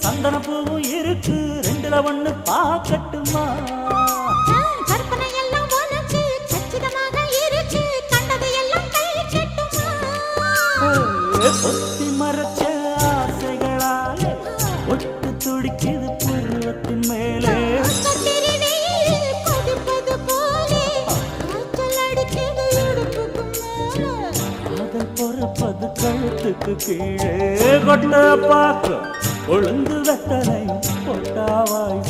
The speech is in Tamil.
சந்தன பூவும் இருக்கு, ரெண்டுல ஒண்ணு பாக்கட்டுமா? கற்பனை எல்லாம் உனக்கு சச்சிதமாக இருக்கு, கண்டது எல்லாம் கை கட்டுமா? பொத்தி மறைச்ச ஆசைகளாலே ஒட்டு துடிக்குது புருவத்தின் மேலே. கொதிப்பது போலே காய்ச்சல் அடிக்குது இடுப்புக்கு மேலே. காதல் பொறப்பது கழுத்துக்கு கீழே. கொட்ட பாக்கு கொழுந்து வெத்தனை பொட்டாவாய்